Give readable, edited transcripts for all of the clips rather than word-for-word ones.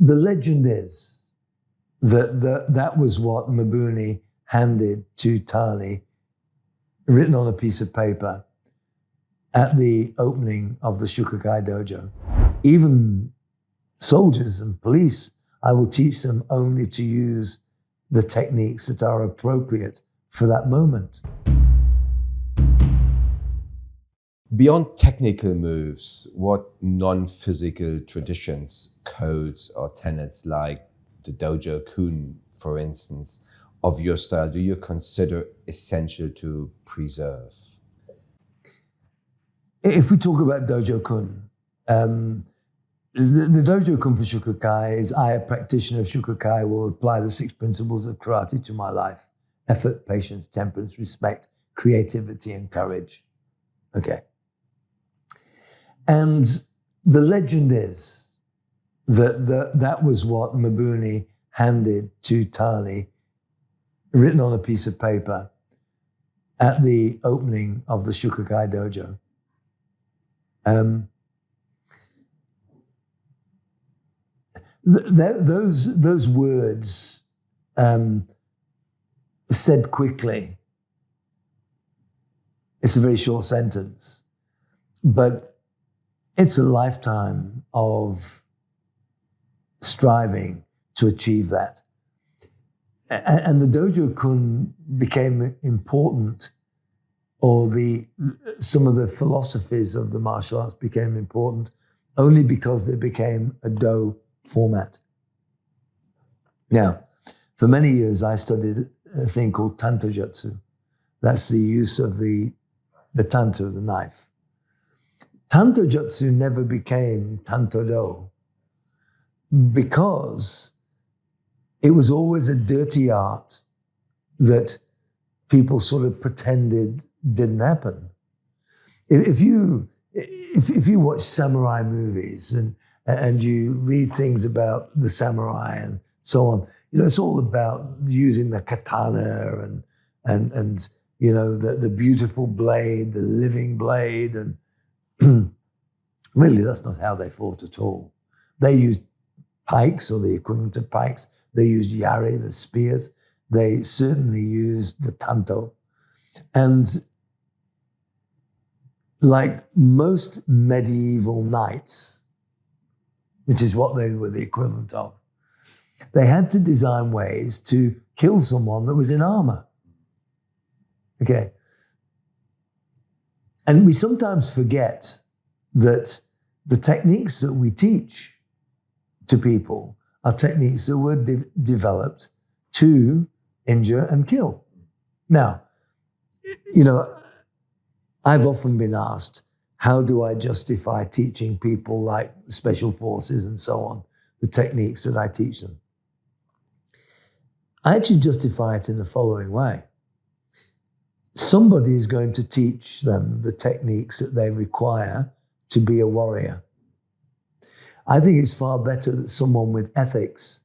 the legend is that was what Mabuni handed to Tani, written on a piece of paper at the opening of the Shukokai dojo. Even soldiers and police, I will teach them only to use the techniques that are appropriate for that moment. Beyond technical moves, what non-physical traditions, codes, or tenets like the dojo-kun, for instance, of your style do you consider essential to preserve? If we talk about dojo-kun, the dojo-kun for Shukokai is I, a practitioner of Shukokai, will apply the 6 principles of karate to my life: effort, patience, temperance, respect, creativity, and courage. Okay. And the legend is that was what Mabuni handed to Tani, written on a piece of paper at the opening of the Shukokai dojo. Those words said quickly, it's a very short sentence, but it's a lifetime of striving to achieve that. And the dojo-kun became important, or some of the philosophies of the martial arts became important only because they became a do format. Now, for many years, I studied a thing called tanto-jutsu. That's the use of the tanto, the knife. Tanto-jutsu never became tanto-do because it was always a dirty art that people sort of pretended didn't happen. If you watch samurai movies and you read things about the samurai and so on, it's all about using the katana and the beautiful blade, the living blade, and really that's not how they fought at all. They used pikes, or the equivalent of pikes. They used yari, the spears. They certainly used the tanto. And like most medieval knights, which is what they were the equivalent of, they had to design ways to kill someone that was in armor. Okay. And we sometimes forget that the techniques that we teach to people are techniques that were developed to injure and kill. Now, I've often been asked, how do I justify teaching people like special forces and so on, the techniques that I teach them? I actually justify it in the following way. Somebody is going to teach them the techniques that they require to be a warrior. I think it's far better that someone with ethics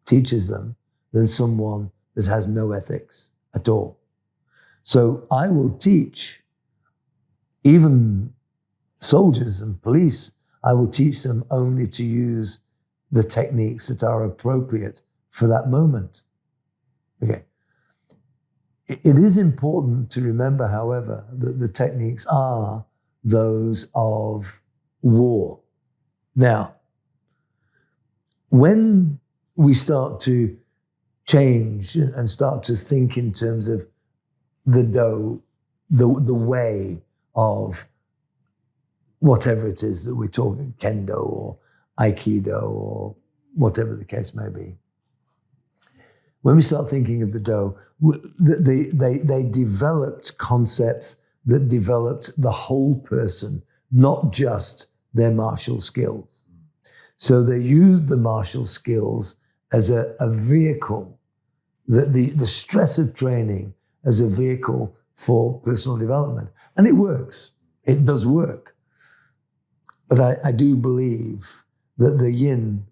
teaches them than someone that has no ethics at all. So I will teach even soldiers and police, I will teach them only to use the techniques that are appropriate for that moment. Okay. It is important to remember, however, that the techniques are those of war. Now, when we start to change and start to think in terms of the way of whatever it is that we're talking, kendo or aikido or whatever the case may be, when we start thinking of the do, they developed concepts that developed the whole person, not just their martial skills. So they used the martial skills as a vehicle, the stress of training as a vehicle for personal development. And it works. It does work. But I do believe that the yin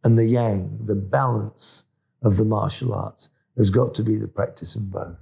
and the yang, the balance of the martial arts, has got to be the practice of both.